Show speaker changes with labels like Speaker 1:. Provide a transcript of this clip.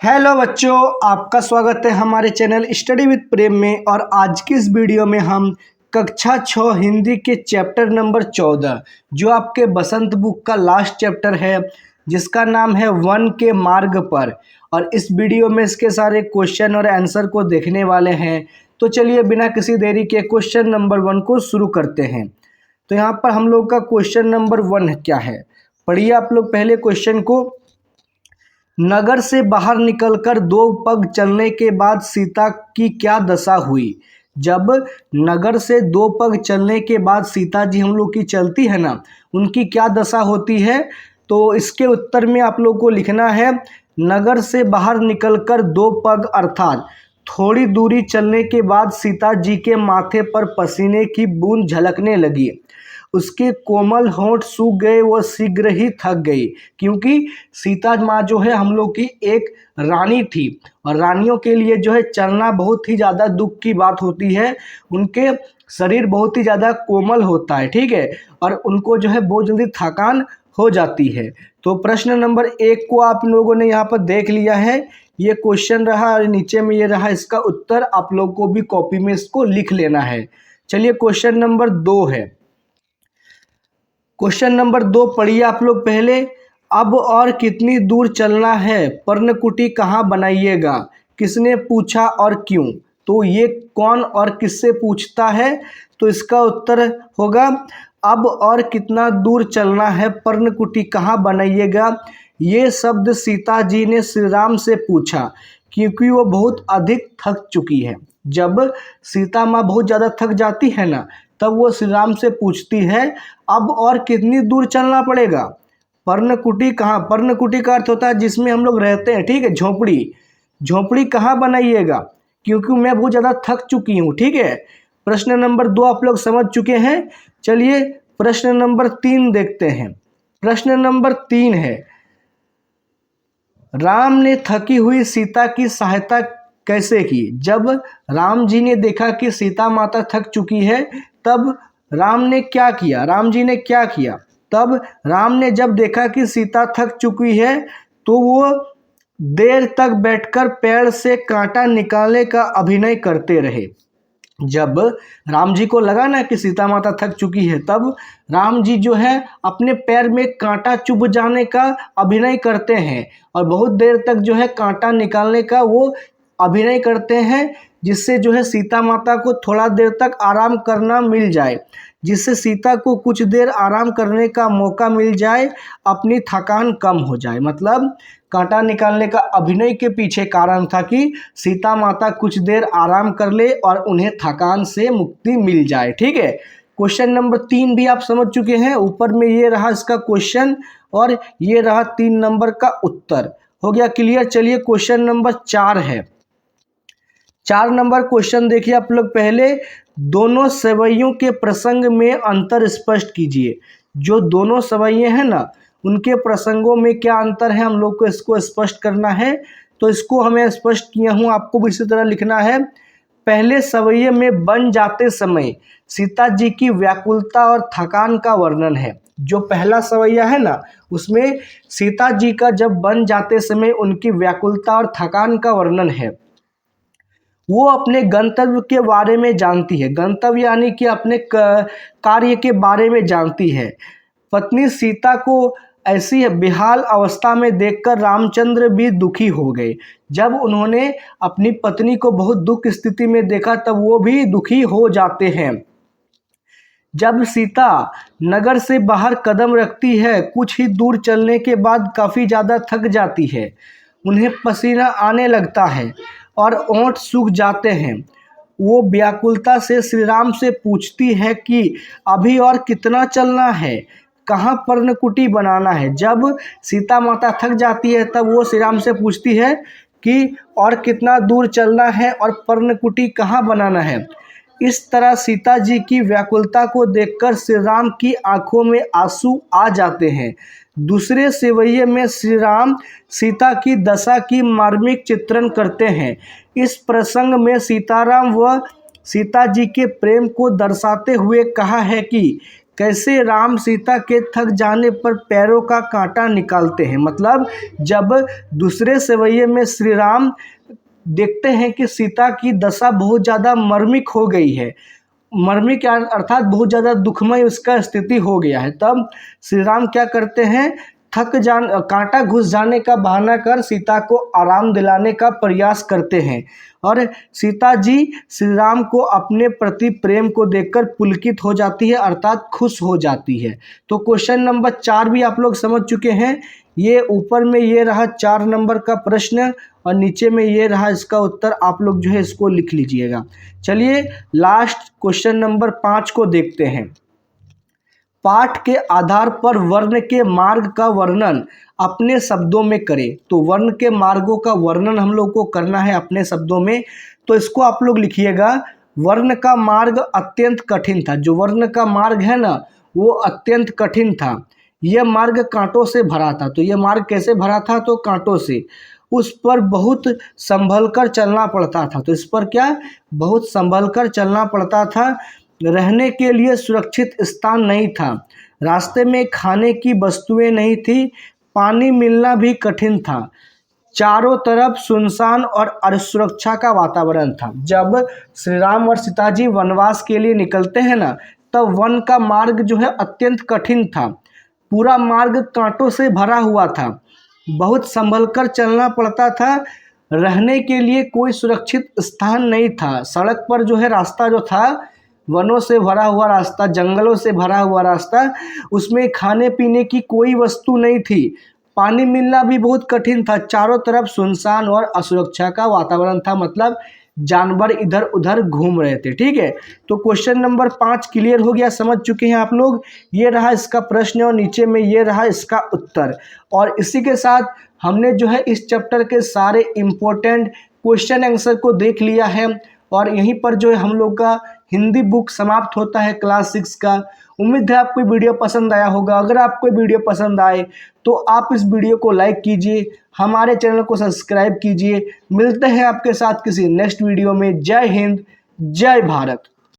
Speaker 1: Hello बच्चों, आपका स्वागत है हमारे चैनल स्टडी विद प्रेम में। और आज की इस वीडियो में हम कक्षा 6 हिंदी के चैप्टर नंबर 14 जो आपके बसंत बुक का लास्ट चैप्टर है, जिसका नाम है वन के मार्ग पर। और इस वीडियो में इसके सारे क्वेश्चन और आंसर को देखने वाले हैं। तो चलिए बिना किसी देरी के क्वेश्चन नंबर 1 को शुरू करते हैं। तो यहाँ पर हम लोग का क्वेश्चन नंबर 1 क्या है, पढ़िए आप लोग पहले क्वेश्चन को। नगर से बाहर निकलकर 2 पग चलने के बाद सीता की क्या दशा हुई। जब नगर से 2 पग चलने के बाद सीता जी हम लोग की चलती है ना, उनकी क्या दशा होती है। तो इसके उत्तर में आप लोग को लिखना है, नगर से बाहर निकलकर 2 पग अर्थात थोड़ी दूरी चलने के बाद सीता जी के माथे पर पसीने की बूंद झलकने लगी। उसके कोमल होंठ सूख गए, वो शीघ्र ही थक गई, क्योंकि सीता माँ जो है हम लोग की एक रानी थी। और रानियों के लिए जो है चलना बहुत ही ज़्यादा दुख की बात होती है। उनके शरीर बहुत ही ज़्यादा कोमल होता है, ठीक है, और उनको जो है बहुत जल्दी थकान हो जाती है। तो प्रश्न नंबर 1 को आप लोगों ने यहाँ पर देख लिया है। ये क्वेश्चन रहा और नीचे में ये रहा इसका उत्तर। आप लोग को भी कॉपी में इसको लिख लेना है। चलिए क्वेश्चन नंबर 2 है। क्वेश्चन नंबर 2 पढ़िए आप लोग पहले। अब और कितनी दूर चलना है, पर्णकुटी कहाँ बनाइएगा, किसने पूछा और क्यों। तो ये कौन और किससे पूछता है, तो इसका उत्तर होगा अब और कितना दूर चलना है, पर्णकुटी कहाँ बनाइएगा। ये शब्द सीता जी ने श्री राम से पूछा, क्योंकि वो बहुत अधिक थक चुकी है। जब सीता माँ बहुत ज़्यादा थक जाती है ना, तब वो श्री राम से पूछती है अब और कितनी दूर चलना पड़ेगा। पर्णकुटी कहाँ, पर्णकुटी का अर्थ होता है जिसमें हम लोग रहते हैं, ठीक है, झोपड़ी। झोपड़ी कहाँ बनाइएगा, क्योंकि मैं बहुत ज़्यादा थक चुकी हूँ, ठीक है। प्रश्न नंबर 2 आप लोग समझ चुके हैं। चलिए प्रश्न नंबर 3 देखते हैं। प्रश्न नंबर 3 है, राम ने थकी हुई सीता की सहायता कैसे की। जब राम जी ने देखा कि सीता माता थक चुकी है, तब राम ने क्या किया, राम जी ने क्या किया। तब राम ने जब देखा कि सीता थक चुकी है, तो वो देर तक बैठकर पेड़ से कांटा निकालने का अभिनय करते रहे। जब राम जी को लगा ना कि सीता माता थक चुकी है, तब राम जी जो है अपने पैर में कांटा चुभ जाने का अभिनय करते हैं और बहुत देर तक जो है कांटा निकालने का वो अभिनय करते हैं, जिससे जो है सीता माता को थोड़ा देर तक आराम करना मिल जाए, जिससे सीता को कुछ देर आराम करने का मौका मिल जाए, अपनी थकान कम हो जाए। मतलब कांटा निकालने का अभिनय के पीछे कारण था कि सीता माता कुछ देर आराम कर ले और उन्हें थकान से मुक्ति मिल जाए, ठीक है। क्वेश्चन नंबर 3 भी आप समझ चुके हैं। ऊपर में ये रहा इसका क्वेश्चन और ये रहा 3 नंबर का उत्तर। हो गया क्लियर। चलिए क्वेश्चन नंबर 4 है। 4 नंबर क्वेश्चन देखिए आप लोग पहले। दोनों सवैयों के प्रसंग में अंतर स्पष्ट कीजिए। जो दोनों सवैये हैं ना, उनके प्रसंगों में क्या अंतर है, हम लोग को इसको स्पष्ट करना है। तो इसको हमें स्पष्ट किया हूँ, आपको भी इसी तरह लिखना है। पहले सवैये में बन जाते समय सीता जी की व्याकुलता और थकान का वर्णन है। जो पहला सवैया है ना, उसमें सीता जी का जब बन जाते समय उनकी व्याकुलता और थकान का वर्णन है। वो अपने गंतव्य के बारे में जानती है, गंतव्य यानी कि अपने कार्य के बारे में जानती है। पत्नी सीता को ऐसी बेहाल अवस्था में देखकर रामचंद्र भी दुखी हो गए। जब उन्होंने अपनी पत्नी को बहुत दुख स्थिति में देखा, तब वो भी दुखी हो जाते हैं। जब सीता नगर से बाहर कदम रखती है, कुछ ही दूर चलने के बाद काफ़ी ज़्यादा थक जाती है, उन्हें पसीना आने लगता है और ओंठ सूख जाते हैं। वो व्याकुलता से श्री राम से पूछती है कि अभी और कितना चलना है, कहाँ पर्णकुटी बनाना है। जब सीता माता थक जाती है, तब वो श्री राम से पूछती है कि और कितना दूर चलना है और पर्णकुटी कहाँ बनाना है। इस तरह सीता जी की व्याकुलता को देखकर श्री राम की आंखों में आंसू आ जाते हैं। दूसरे सेवैये में श्री राम सीता की दशा की मार्मिक चित्रण करते हैं। इस प्रसंग में सीताराम व सीता जी के प्रेम को दर्शाते हुए कहा है कि कैसे राम सीता के थक जाने पर पैरों का कांटा निकालते हैं। मतलब जब दूसरे सवैये में श्री राम देखते हैं कि सीता की दशा बहुत ज़्यादा मर्मिक हो गई है, मर्मिक अर्थात बहुत ज़्यादा दुखमय उसका स्थिति हो गया है, तब श्री राम क्या करते हैं, कांटा घुस जाने का बहाना कर सीता को आराम दिलाने का प्रयास करते हैं और सीता जी श्री राम को अपने प्रति प्रेम को देखकर पुलकित हो जाती है, अर्थात खुश हो जाती है। तो क्वेश्चन नंबर 4 भी आप लोग समझ चुके हैं। ये ऊपर में ये रहा 4 नंबर का प्रश्न और नीचे में ये रहा इसका उत्तर, आप लोग जो है इसको लिख लीजिएगा। चलिए लास्ट क्वेश्चन नंबर 5 को देखते हैं। पाठ के आधार पर वर्ण के मार्ग का वर्णन अपने शब्दों में करें। तो वर्ण के मार्गों का वर्णन हम लोग को करना है अपने शब्दों में। तो इसको आप लोग लिखिएगा, वर्ण का मार्ग अत्यंत कठिन था। जो वर्ण का मार्ग है ना वो अत्यंत कठिन था। यह मार्ग कांटों से भरा था। तो यह मार्ग कैसे भरा था, तो कांटों से। उस पर बहुत संभल कर चलना पड़ता था। तो इस पर क्या, बहुत संभल कर चलना पड़ता था। रहने के लिए सुरक्षित स्थान नहीं था। रास्ते में खाने की वस्तुएं नहीं थी। पानी मिलना भी कठिन था। चारों तरफ सुनसान और असुरक्षा का वातावरण था। जब श्री राम और सीता जी वनवास के लिए निकलते हैं ना, तब वन का मार्ग जो है अत्यंत कठिन था। पूरा मार्ग कांटों से भरा हुआ था। बहुत संभल कर चलना पड़ता था। रहने के लिए कोई सुरक्षित स्थान नहीं था। सड़क पर जो है रास्ता जो था, वनों से भरा हुआ रास्ता, जंगलों से भरा हुआ रास्ता, उसमें खाने पीने की कोई वस्तु नहीं थी। पानी मिलना भी बहुत कठिन था। चारों तरफ सुनसान और असुरक्षा का वातावरण था। मतलब जानवर इधर उधर घूम रहे थे। ठीक है, तो क्वेश्चन नंबर 5 क्लियर हो गया, समझ चुके हैं आप लोग। ये रहा इसका प्रश्न और नीचे में ये रहा इसका उत्तर। और इसी के साथ हमने जो है इस चैप्टर के सारे इम्पोर्टेंट क्वेश्चन आंसर को देख लिया है और यहीं पर जो है हम लोग का हिंदी बुक समाप्त होता है क्लास 6 का। उम्मीद है आपको वीडियो पसंद आया होगा। अगर आपको वीडियो पसंद आए तो आप इस वीडियो को लाइक कीजिए, हमारे चैनल को सब्सक्राइब कीजिए। मिलते हैं आपके साथ किसी नेक्स्ट वीडियो में। जय हिंद, जय भारत।